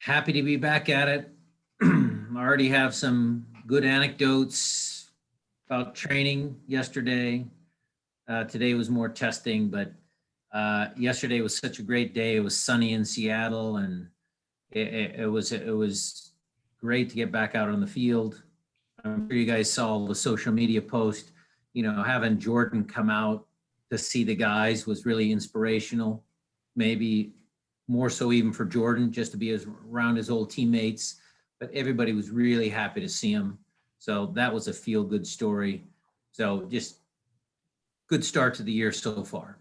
Happy to be back at it. I already have some good anecdotes about training yesterday. Today was more testing, but yesterday was such a great day. It was sunny in Seattle, and it was great to get back out on the field. I'm sure you guys saw the social media post. Having Jordan come out to see the guys was really inspirational. Maybe more so even for Jordan, just to be around his old teammates. But everybody was really happy to see him. So that was a feel-good story. So just good start to the year so far.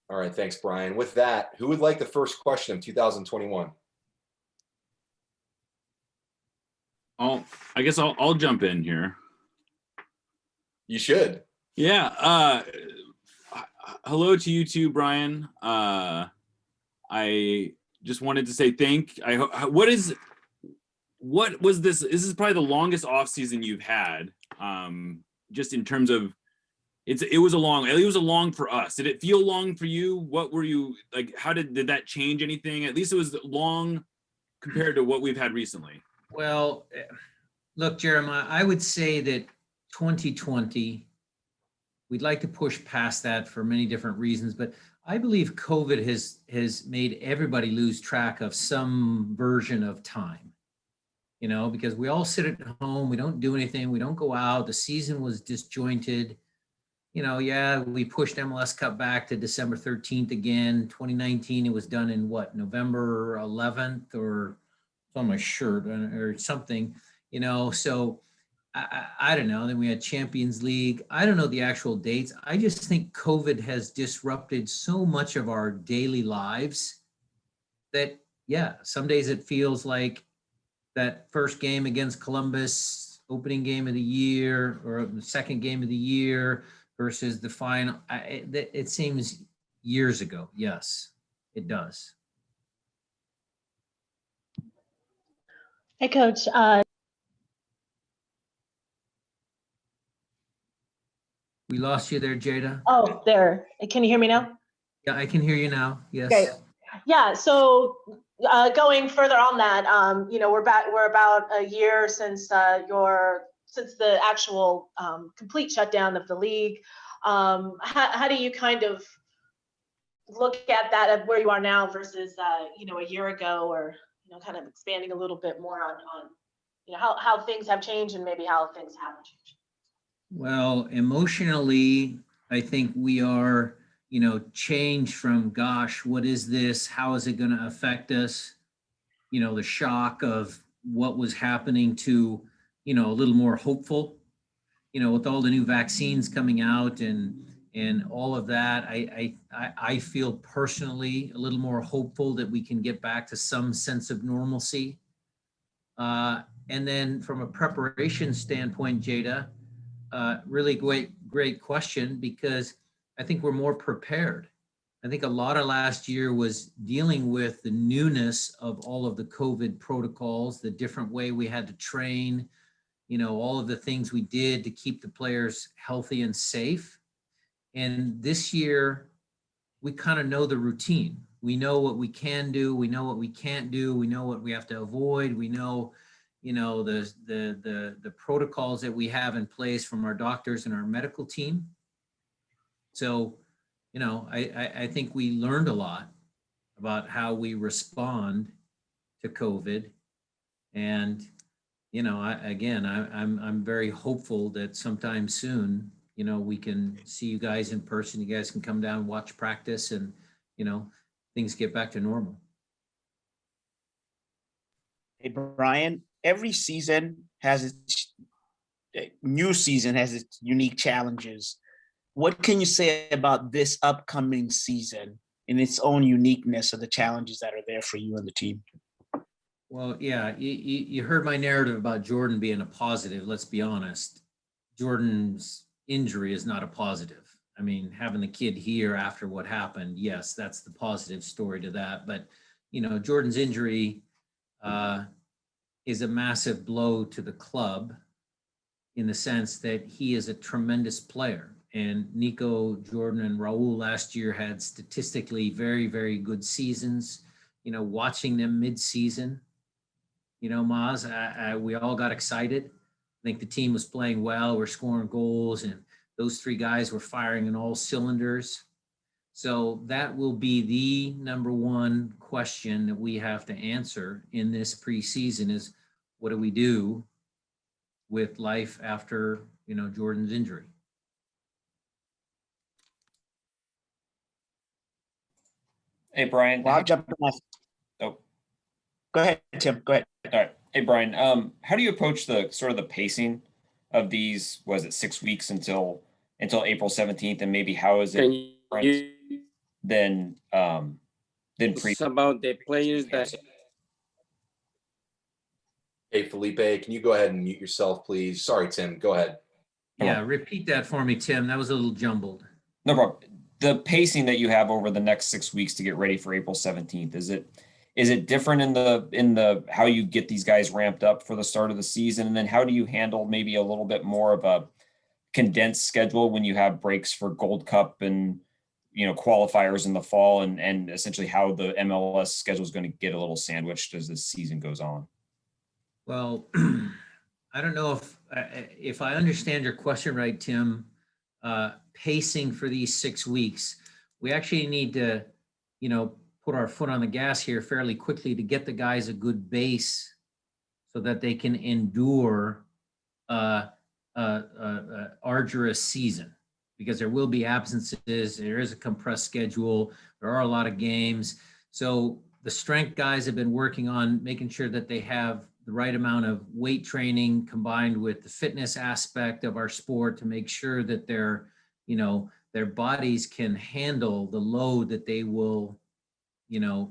All right, thanks, Brian. With that, who would like the first question of 2021? I guess I'll jump in here. You should. Yeah. Hello to you too, Brian. I just wanted to say what was this? This is probably the longest off season you've had. Just in terms of it was a long for us. Did it feel long for you? What were you like? How did that change anything? At least it was long compared to what we've had recently. Well, look, Jeremiah, I would say that 2020, we'd like to push past that for many different reasons, but I believe COVID has made everybody lose track of some version of time, because we all sit at home, we don't do anything, we don't go out, the season was disjointed. We pushed MLS Cup back to December 13th again. 2019, it was done in November 11th or on my shirt or something, so I don't know. Then we had Champions League. I don't know the actual dates. I just think COVID has disrupted so much of our daily lives that, some days it feels like that first game against Columbus, opening game of the year, or the second game of the year versus the final. It seems years ago. Yes, it does. Hey, Coach. We lost you there, Jada. Oh, there. Can you hear me now? Yeah, I can hear you now. Yes. Okay. Yeah. So going further on that, we're about a year since the actual complete shutdown of the league. How do you kind of look at that, at where you are now versus a year ago, or kind of expanding a little bit more on how things have changed and maybe how things haven't changed? Well, emotionally, I think we are, changed from, gosh, what is this? How is it going to affect us? The shock of what was happening to, a little more hopeful, with all the new vaccines coming out and all of that. I feel personally a little more hopeful that we can get back to some sense of normalcy. And then from a preparation standpoint, Jada, really great question, because I think we're more prepared. I think a lot of last year was dealing with the newness of all of the COVID protocols, the different way we had to train, all of the things we did to keep the players healthy and safe. And this year, we kind of know the routine. We know what we can do. We know what we can't do. We know what we have to avoid. We know the protocols that we have in place from our doctors and our medical team. So, I think we learned a lot about how we respond to COVID. And, I'm very hopeful that sometime soon, we can see you guys in person. You guys can come down, watch practice, and, things get back to normal. Hey, Brian, every season has its unique challenges. What can you say about this upcoming season in its own uniqueness of the challenges that are there for you and the team? Well, yeah, you heard my narrative about Jordan being a positive. Let's be honest. Jordan's injury is not a positive. I mean, having the kid here after what happened, yes, that's the positive story to that. But, Jordan's injury is a massive blow to the club in the sense that he is a tremendous player. And Nico, Jordan, and Raul last year had statistically very, very good seasons. watching them mid-season, Maz, we all got excited. I think the team was playing well. We're scoring goals, and those three guys were firing in all cylinders. So that will be the number one question that we have to answer in this preseason is, what do we do with life after, Jordan's injury? Hey, Brian. Well, I'll jump in. Oh, Go ahead, Tim. Go ahead. all right. Hey, Brian. How do you approach the sort of the pacing of these? Was it 6 weeks until April 17th, and maybe how is it Can you different than pre? it's about the players that Hey, Felipe, can you go ahead and mute yourself, please? Sorry, Tim, go ahead. Yeah, repeat that for me, Tim. That was a little jumbled. No problem. The pacing that you have over the next 6 weeks to get ready for April 17th, is it different in the how you get these guys ramped up for the start of the season? And then how do you handle maybe a little bit more of a condensed schedule when you have breaks for Gold Cup and qualifiers in the fall, and essentially how the MLS schedule is going to get a little sandwiched as the season goes on? Well, I don't know if I understand your question right, Tim. Pacing for these 6 weeks, we actually need to, put our foot on the gas here fairly quickly to get the guys a good base so that they can endure arduous season, because there will be absences. There is a compressed schedule. There are a lot of games. So the strength guys have been working on making sure that they have the right amount of weight training combined with the fitness aspect of our sport to make sure that their bodies can handle the load that they will,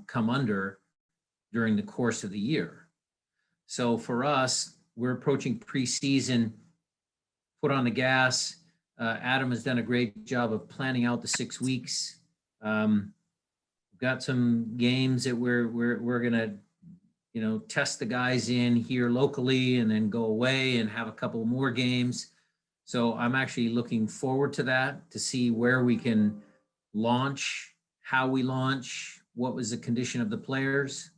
come under during the course of the year. So for us, we're approaching preseason, foot on the gas. Adam has done a great job of planning out the 6 weeks. We've got some games that we're gonna, test the guys in here locally and then go away and have a couple more games. So I'm actually looking forward to that, to see where we can launch, how we launch, what was the condition of the players.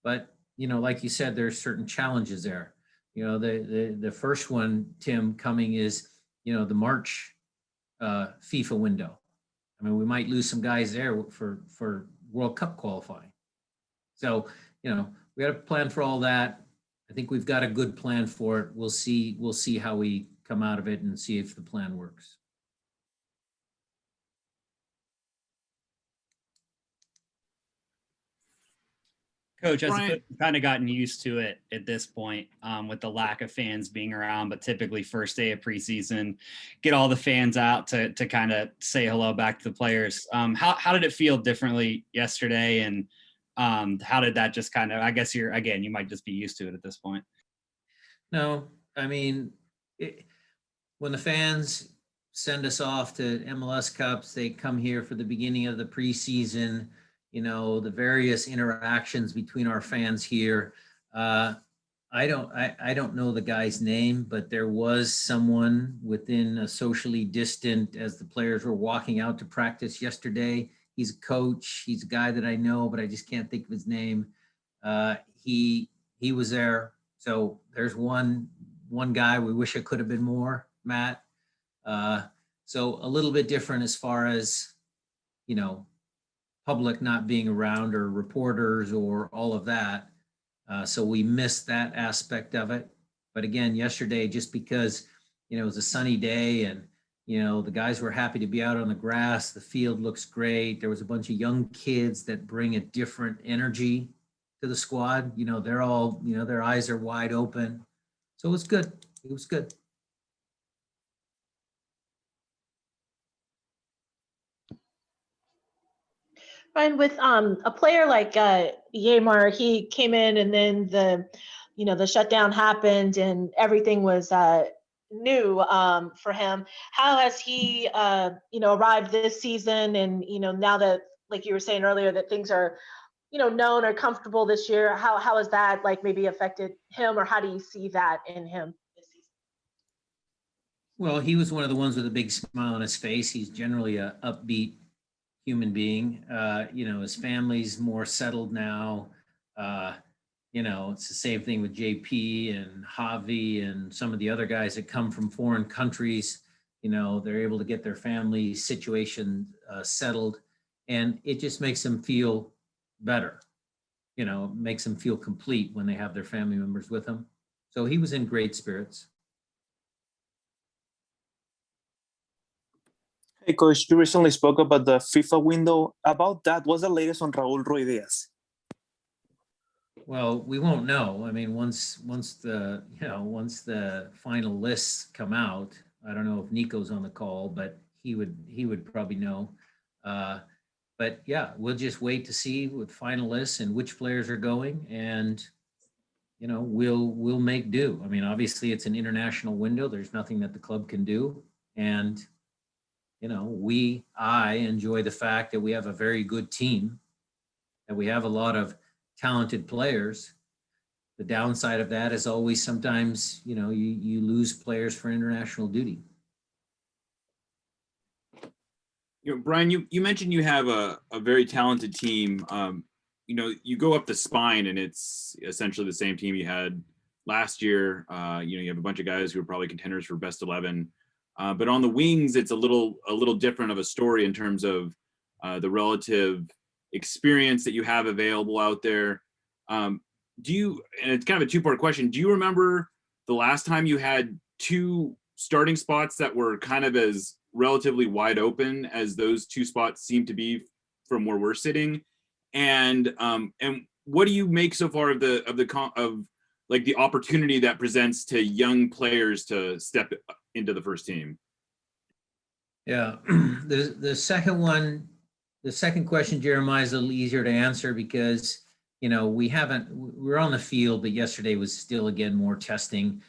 But, like you said, there's certain challenges there. The first one, Tim, coming is, the March FIFA window. I mean, we might lose some guys there for World Cup qualifying. So, we got to plan for all that. I think we've got a good plan for it. We'll see how we come out of it and see if the plan works. Coach, I Brian- suppose we've kind of gotten used to it at this point with the lack of fans being around, but typically first day of preseason, get all the fans out to kind of say hello back to the players. How did it feel differently yesterday? And how did that just kind of, I guess you might just be used to it at this point. No, I mean, when the fans send us off to MLS Cups, they come here for the beginning of the preseason, the various interactions between our fans here. I don't know the guy's name, but there was someone within a socially distant as the players were walking out to practice yesterday. He's a coach. He's a guy that I know, but I just can't think of his name. He was there. So there's one guy. We wish it could have been more, Matt. So a little bit different as far as, public not being around or reporters or all of that. So we missed that aspect of it. But again, yesterday, just because, it was a sunny day and, the guys were happy to be out on the grass, the field looks great. There was a bunch of young kids that bring a different energy to the squad. They're all, their eyes are wide open. So it was good. It was good. And with a player like Yamar, he came in and then the shutdown happened and everything was new for him. How has he arrived this season? And now that, like you were saying earlier, that things are known or comfortable this year, how has that maybe affected him, or how do you see that in him this season? Well, he was one of the ones with a big smile on his face. He's generally a upbeat human being. His family's more settled now. It's the same thing with JP and Javi and some of the other guys that come from foreign countries. They're able to get their family situation settled, and it just makes them feel better. Makes them feel complete when they have their family members with them. So he was in great spirits. Hey, Coach, you recently spoke about the FIFA window. About that, what's the latest on Raúl Ruiz Diaz? Well, we won't know. I mean, once the final lists come out, I don't know if Nico's on the call, but he would probably know. But yeah, we'll just wait to see with finalists and which players are going, and we'll make do. I mean, obviously it's an international window. There's nothing that the club can do, and I enjoy the fact that we have a very good team, that we have a lot of talented players. The downside of that is always sometimes, you lose players for international duty. Brian, you mentioned you have a very talented team. You go up the spine and it's essentially the same team you had last year. You have a bunch of guys who are probably contenders for best 11. But on the wings, it's a little different of a story in terms of the relative experience that you have available out there. And it's kind of a two-part question. Do you remember the last time you had two starting spots that were kind of as relatively wide open as those two spots seem to be from where we're sitting? And what do you make so far of the opportunity that presents to young players to step into the first team? Yeah, the second question, Jeremiah, is a little easier to answer because we're on the field, but yesterday was still again more testing.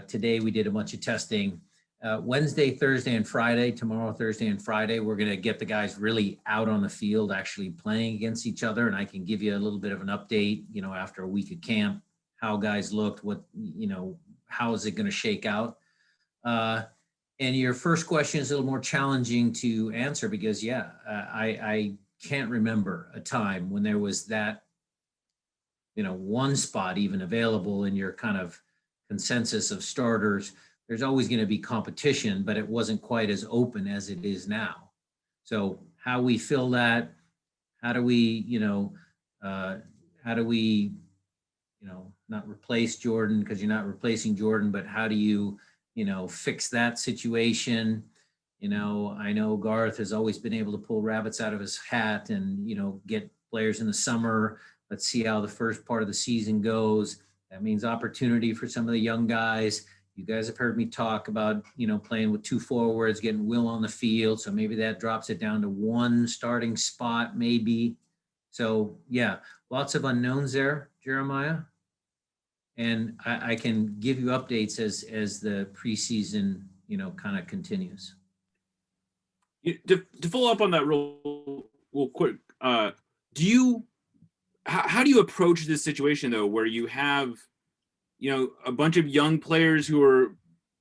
Today we did a bunch of testing. Wednesday, Thursday, and Friday, tomorrow, Thursday, and Friday, we're going to get the guys really out on the field, actually playing against each other. And I can give you a little bit of an update, after a week of camp, how guys looked, how is it going to shake out? And your first question is a little more challenging to answer because, I can't remember a time when there was that, one spot even available in your kind of consensus of starters. There's always going to be competition, but it wasn't quite as open as it is now. So how we fill that, how do we not replace Jordan, because you're not replacing Jordan, but how do you, fix that situation? I know Garth has always been able to pull rabbits out of his hat and, get players in the summer. Let's see how the first part of the season goes. That means opportunity for some of the young guys. You guys have heard me talk about, playing with two forwards, getting Will on the field. So maybe that drops it down to one starting spot, maybe. So yeah, lots of unknowns there, Jeremiah. And I can give you updates as the preseason, kind of continues. To follow up on that real quick, how do you approach this situation though, where you have, a bunch of young players who are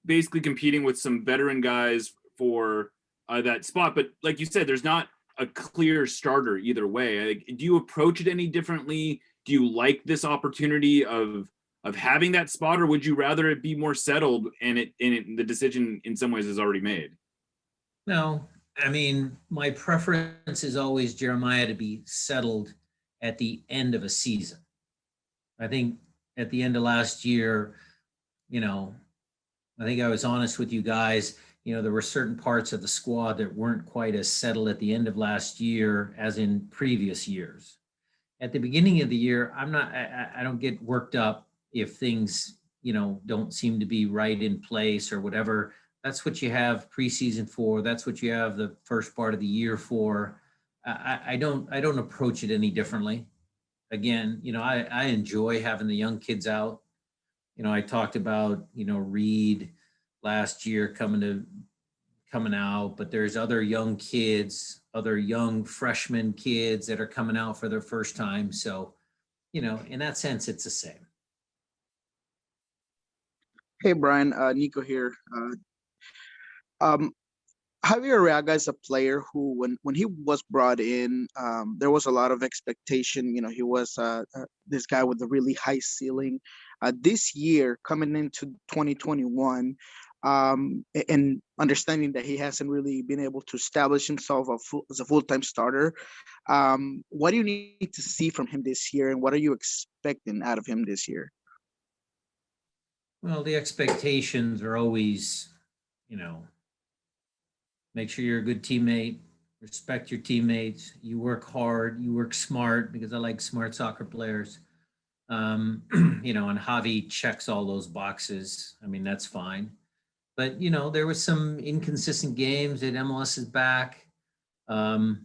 basically competing with some veteran guys for that spot, but like you said, there's not a clear starter either way. Do you approach it any differently? Do you like this opportunity of having that spot, or would you rather it be more settled and the decision in some ways is already made? No, I mean, my preference is always, Jeremiah, to be settled at the end of a season. I think at the end of last year, I think I was honest with you guys. There were certain parts of the squad that weren't quite as settled at the end of last year as in previous years. At the beginning of the year, I don't get worked up if things, don't seem to be right in place or whatever. That's what you have preseason for. That's what you have the first part of the year for. I don't approach it any differently. Again, I enjoy having the young kids out. I talked about, Reed last year coming out, but there's other young kids, other young freshman kids that are coming out for their first time. So, in that sense, it's the same. Hey, Brian, Nico here. How Javier Reyna is a player who, when he was brought in, there was a lot of expectation. You know, he was this guy with a really high ceiling. This year, coming into 2021, and understanding that he hasn't really been able to establish himself as a full-time starter, what do you need to see from him this year, and what are you expecting out of him this year? Well, the expectations are always, you know, make sure you're a good teammate, respect your teammates, you work hard, you work smart, because I like smart soccer players. You know, and Javi checks all those boxes. I mean, that's fine. But, you know, there was some inconsistent games at MLS is back. There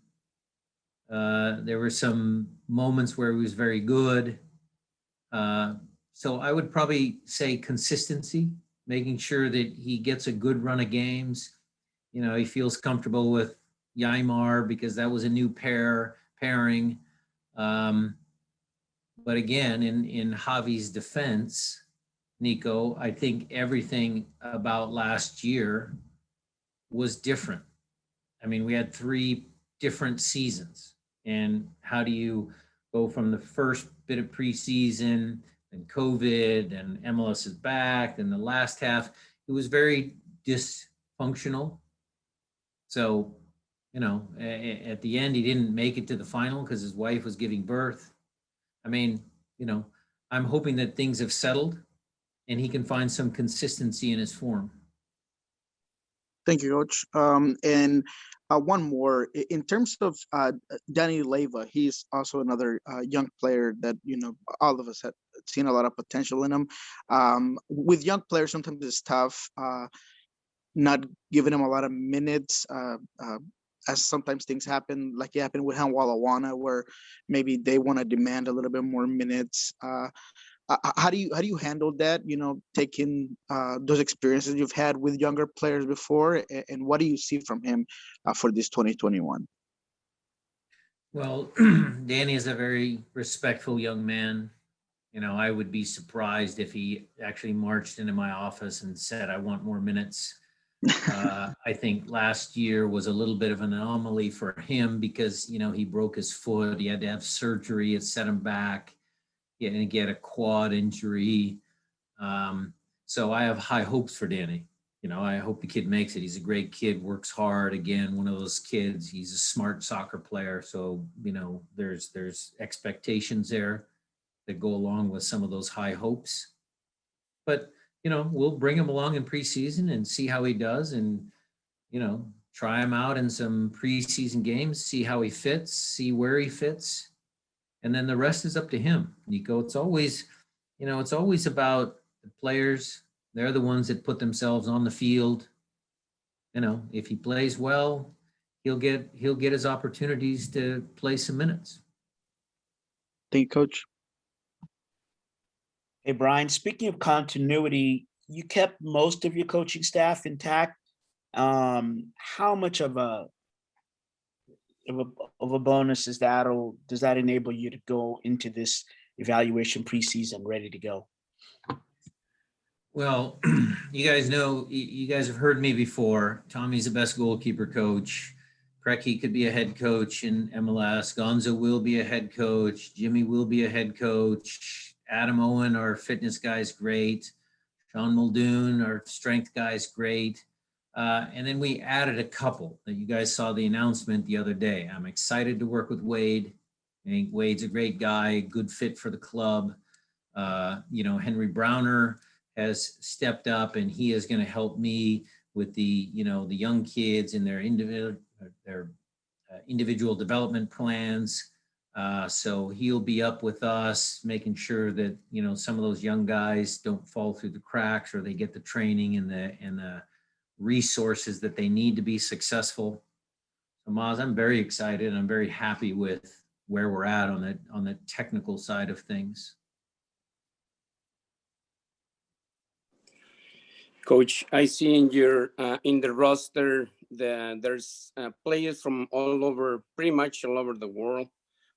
were some moments where he was very good. So I would probably say consistency, making sure that he gets a good run of games. You know, he feels comfortable with Ymar because that was a new pairing. But again, in Javi's defense, Nico, I think everything about last year was different. I mean, we had 3 different seasons. And how do you go from the first bit of preseason and COVID and MLS is back and the last half? It was very dysfunctional. So, you know, at the end, he didn't make it to the final because his wife was giving birth. I mean, you know, I'm hoping that things have settled and he can find some consistency in his form. Thank you, Coach. And one more, in terms of Danny Leyva, he's also another young player that, you know, all of us have seen a lot of potential in him. With young players, sometimes it's tough not giving him a lot of minutes, as sometimes things happen, like it happened with Walla, where maybe they want to demand a little bit more minutes. How do you handle that? You know, taking those experiences you've had with younger players before, and what do you see from him for this 2021? Well, Danny is a very respectful young man. You know, I would be surprised if he actually marched into my office and said, I want more minutes. I think last year was a little bit of an anomaly for him because, you know, he broke his foot. He had to have surgery. It set him back. He had to get a quad injury. So I have high hopes for Danny. You know, I hope the kid makes it. He's a great kid, works hard. Again, one of those kids. He's a smart soccer player. So, you know, there's expectations there that go along with some of those high hopes. But, you know, we'll bring him along in preseason and see how he does and, you know, try him out in some preseason games, see how he fits, see where he fits. And then the rest is up to him, Nico. It's always, you know, it's always about the players. They're the ones that put themselves on the field. You know, if he plays well, he'll get his opportunities to play some minutes. Thank you, Coach. Hey, Brian, speaking of continuity, you kept most of your coaching staff intact. How much of a bonus is that, or does that enable you to go into this evaluation preseason ready to go? Well, you guys know, you guys have heard me before. Tommy's the best goalkeeper coach. Preki could be a head coach in MLS. Gonzo will be a head coach. Jimmy will be a head coach. Adam Owen, our fitness guy, is great. Sean Muldoon, our strength guy, is great. And then we added a couple that you guys saw the announcement the other day. I'm excited to work with Wade. I think Wade's a great guy, good fit for the club. You know, Henry Browner has stepped up and he is going to help me with the, you know, the young kids and their individual development plans. So he'll be up with us, making sure that, you know, some of those young guys don't fall through the cracks, or they get the training and the resources that they need to be successful. So Maz, I'm very excited. I'm very happy with where we're at on the technical side of things. Coach, I see in your in the roster that there's players from all over, pretty much all over the world,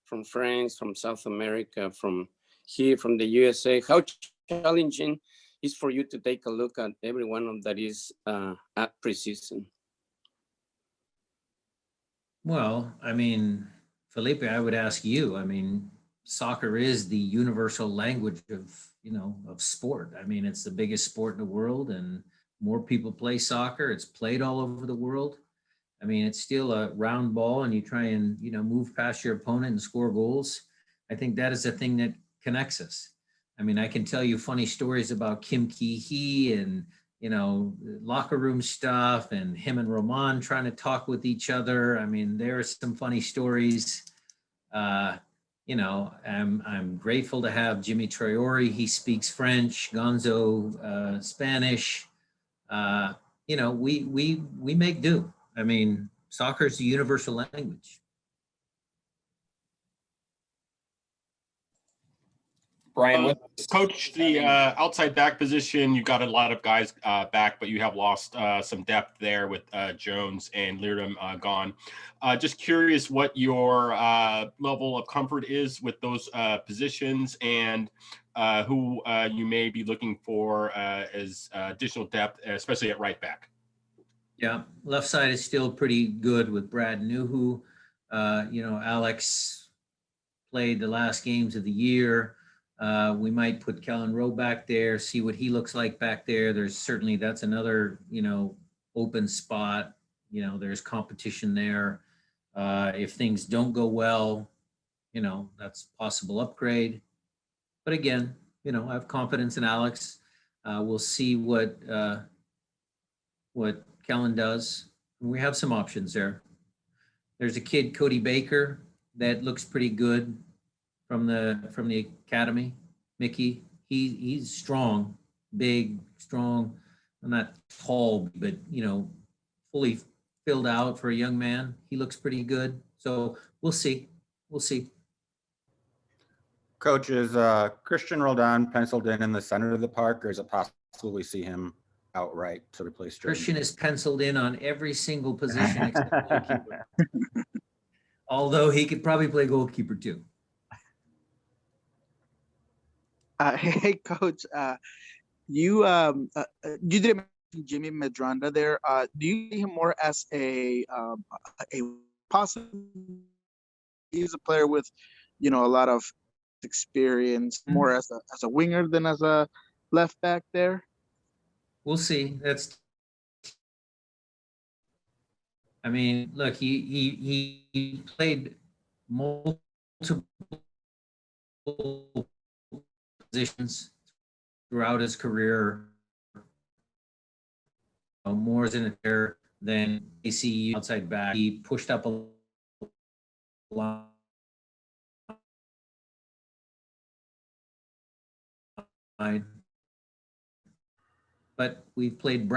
from France, from South America, from here, from the USA. How challenging is for you to take a look at every one of that is at preseason? Well, I mean, Felipe, I would ask you, I mean, soccer is the universal language of, of sport. I mean, it's the biggest sport in the world and more people play soccer. It's played all over the world. I mean, it's still a round ball and you try and, move past your opponent and score goals. I think that is the thing that connects us. I mean, I can tell you funny stories about Kim Ki-hee and, locker room stuff and him and Roman trying to talk with each other. I mean, there are some funny stories. I'm grateful to have Jimmy Traore. He speaks French, Gonzo, Spanish. We make do. I mean, soccer is the universal language. Brian, what Coach, the outside back position, you got a lot of guys back, but you have lost some depth there with Jones and Leardom gone. Just curious what your level of comfort is with those positions and who you may be looking for as additional depth, especially at right back. Yeah, left side is still pretty good with Brad Nuhu. Alex played the last games of the year. We might put Kellen Rowe back there, see what he looks like back there. There's certainly, that's another, open spot. There's competition there. If things don't go well, that's a possible upgrade. But again, I have confidence in Alex. We'll see what Kellen does. We have some options there. There's a kid, Cody Baker, that looks pretty good from the academy. Mickey, he's strong, big, strong, not tall, but fully filled out for a young man. He looks pretty good. So we'll see. Coach, is Christian Roldan penciled in the center of the park, or is it possible we see him outright to replace Jordan? Christian is penciled in on every single position except goalkeeper. Although he could probably play goalkeeper too. Hey, Coach, you didn't mention Jimmy Medranda there. Do you see him more as a possible? He's a player with, a lot of experience, more as a winger than as a left back there. We'll see. I mean, look, he played multiple positions throughout his career. More as in there than AC outside back. He pushed up a line. But we've played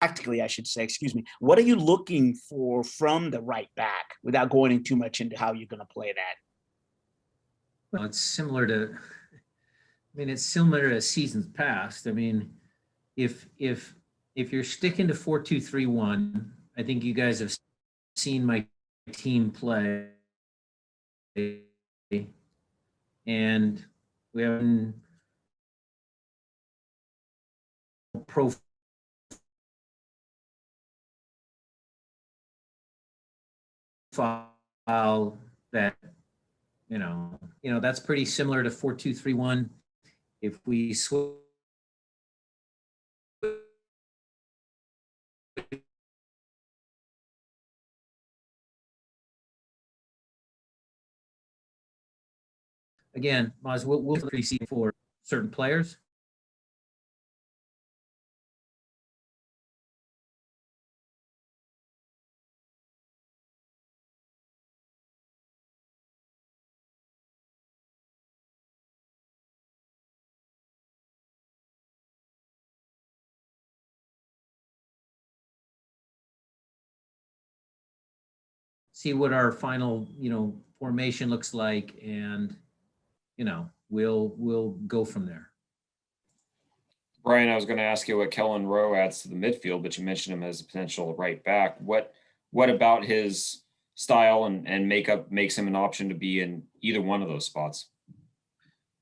Practically, I should say, excuse me. What are you looking for from the right back without going in too much into how you're going to play that? Well, it's similar to seasons past. I mean, if you're sticking to 4-2-3-1, I think you guys have seen my team play, and we have profile that that's pretty similar to 4-2-3-1. If we switch again, Maz, we'll see for certain players. See what our final, formation looks like, and we'll go from there. Brian, I was going to ask you what Kellen Rowe adds to the midfield, but you mentioned him as a potential right back. What about his style and makeup makes him an option to be in either one of those spots?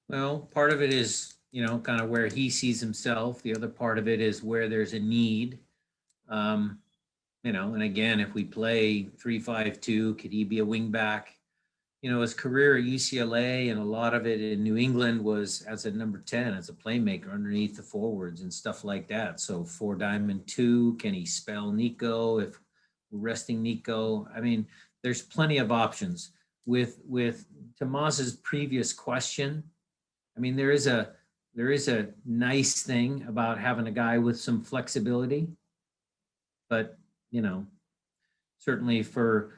Well, part of it is, kind of where he sees himself. The other part of it is where there's a need. You know, and again, if we play 3-5-2, could he be a wing back? You know, his career at UCLA and a lot of it in New England was as a number 10, as a playmaker underneath the forwards and stuff like that. So 4-diamond-2, can he spell Nico if we're resting Nico? I mean, there's plenty of options. With Tomas's previous question, I mean, there is a nice thing about having a guy with some flexibility, but you know, certainly for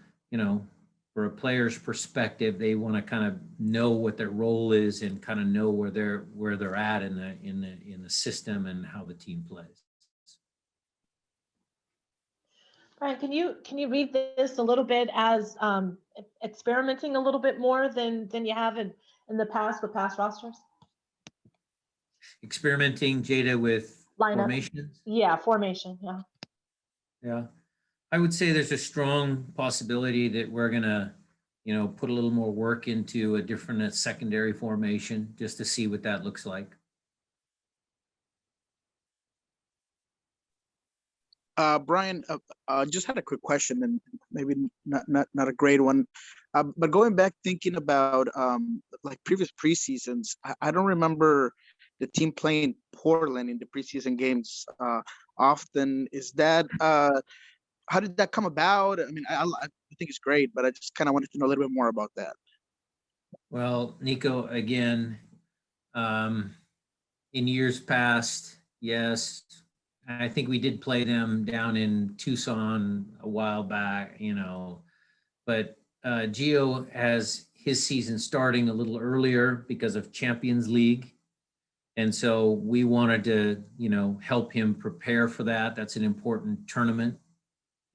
a player's perspective, they want to kind of know what their role is and kind of know where they're at in the system and how the team plays. Brian, can you read this a little bit as experimenting a little bit more than you have in the past with past rosters? Experimenting, Jada, with Lineup. formations? Yeah, formation, yeah. Yeah. I would say there's a strong possibility that we're going to, put a little more work into a different secondary formation just to see what that looks like. Brian, just had a quick question, and maybe not a great one, but going back thinking about like previous preseasons, I don't remember the team playing Portland in the preseason games often. Is that how did that come about? I mean, I think it's great, but I just kind of wanted to know a little bit more about that. Well, Nico, again, in years past, yes, I think we did play them down in Tucson a while back, but Gio has his season starting a little earlier because of Champions League. And so we wanted to, help him prepare for that. That's an important tournament.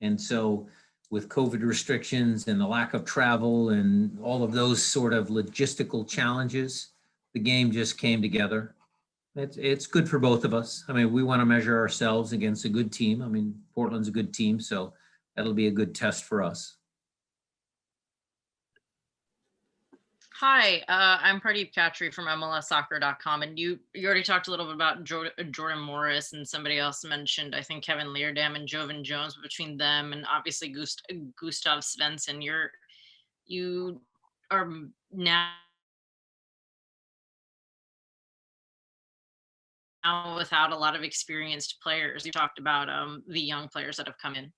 And so with COVID restrictions and the lack of travel and all of those sort of logistical challenges, the game just came together. It's good for both of us. I mean, we want to measure ourselves against a good team. I mean, Portland's a good team, so that'll be a good test for us. Hi, I'm Pradeep Khatri from MLSsoccer.com, and you already talked a little bit about Jordan Morris, and somebody else mentioned, I think, Kevin Leerdam and Jovan Jones. Between them and obviously Gustav Svensson, you are now without a lot of experienced players. You talked about the young players that have come in.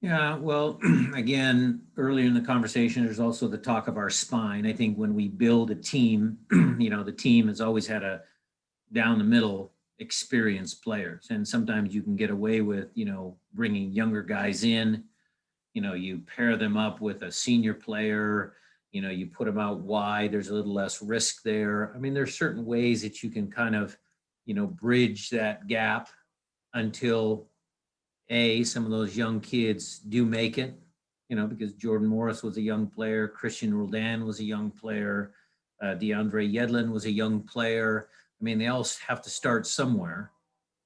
Yeah, well, again, earlier in the conversation, there's also the talk of our spine. I think when we build a team, the team has always had a down the middle experienced players. And sometimes you can get away with, bringing younger guys in, you pair them up with a senior player, you put them out wide, there's a little less risk there. I mean, there's certain ways that you can kind of, bridge that gap until some of those young kids do make it, because Jordan Morris was a young player, Christian Roldan was a young player, DeAndre Yedlin was a young player. I mean, they all have to start somewhere.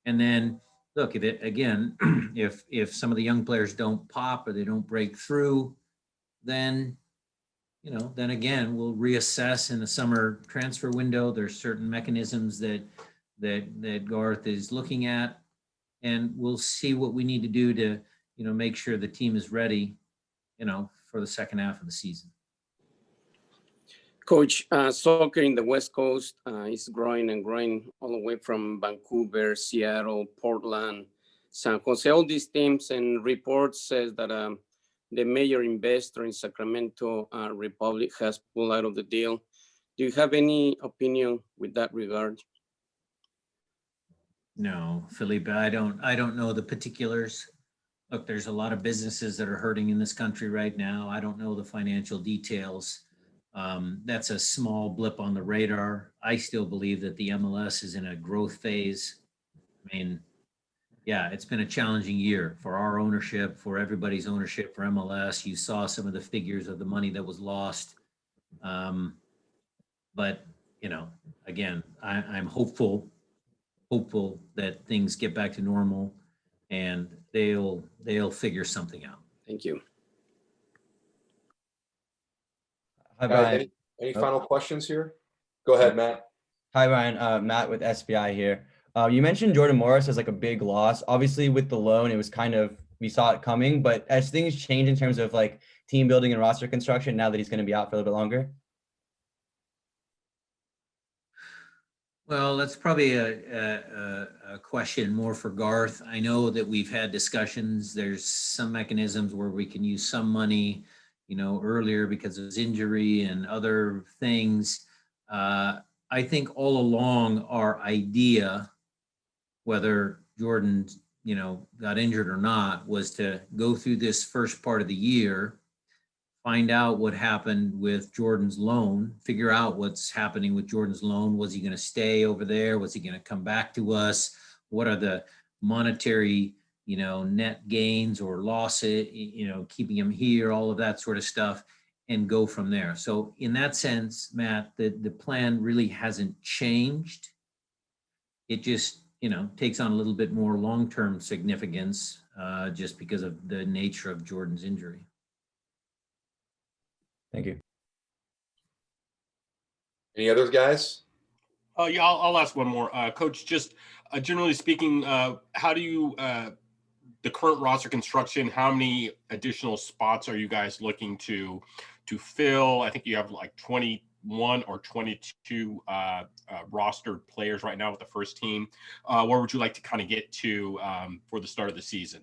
And then look at it again, if some of the young players don't pop or they don't break through, then, then again, we'll reassess in the summer transfer window. There's certain mechanisms that Garth is looking at. And we'll see what we need to do to, make sure the team is ready, for the second half of the season. Coach, soccer in the West Coast is growing and growing all the way from Vancouver, Seattle, Portland, San Jose. All these teams and reports says that the major investor in Sacramento Republic has pulled out of the deal. Do you have any opinion with that regard? No, Felipe, I don't know the particulars. Look, there's a lot of businesses that are hurting in this country right now. I don't know the financial details. That's a small blip on the radar. I still believe that the MLS is in a growth phase. I mean, yeah, it's been a challenging year for our ownership, for everybody's ownership, for MLS. You saw some of the figures of the money that was lost. But, again, I'm hopeful that things get back to normal and they'll figure something out. Thank you. Hi, Brian. Any final questions here? Go ahead, Matt. Hi, Ryan. Matt with SBI here. You mentioned Jordan Morris as like a big loss. Obviously, with the loan, it was kind of, we saw it coming. But as things change in terms of like team building and roster construction, now that he's going to be out for a little bit longer. Well, that's probably a question more for Garth. I know that we've had discussions. There's some mechanisms where we can use some money, earlier because of his injury and other things. I think all along our idea, whether Jordan, got injured or not, was to go through this first part of the year, find out what happened with Jordan's loan, figure out what's happening with Jordan's loan. Was he going to stay over there? Was he going to come back to us? What are the monetary, net gains or losses, keeping him here, all of that sort of stuff, and go from there. So in that sense, Matt, the plan really hasn't changed. It just, takes on a little bit more long-term significance just because of the nature of Jordan's injury. Thank you. Any others, guys? Yeah, I'll ask one more. Coach, just generally speaking, how do you, the current roster construction, how many additional spots are you guys looking to fill? I think you have like 21 or 22 rostered players right now with the first team. Where would you like to kind of get to for the start of the season?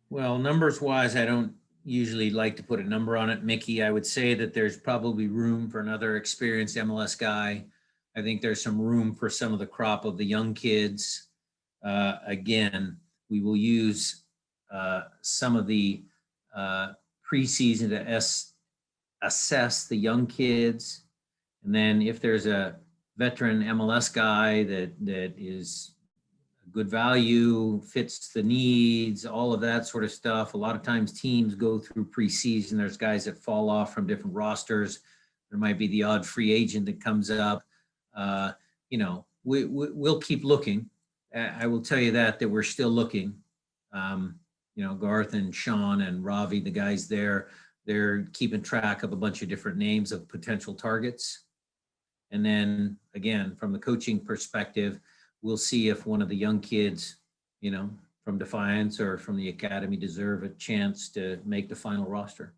Well, numbers wise, I don't usually like to put a number on it, Mickey. I would say that there's probably room for another experienced MLS guy. I think there's some room for some of the crop of the young kids. Again, we will use some of the preseason to assess the young kids. And then if there's a veteran MLS guy that is good value, fits the needs, all of that sort of stuff. A lot of times teams go through preseason. There's guys that fall off from different rosters. There might be the odd free agent that comes up. We'll keep looking. I will tell you that we're still looking. Garth and Sean and Ravi, the guys there, they're keeping track of a bunch of different names of potential targets. And then again, from the coaching perspective, we'll see if one of the young kids, from Defiance or from the academy deserve a chance to make the final roster.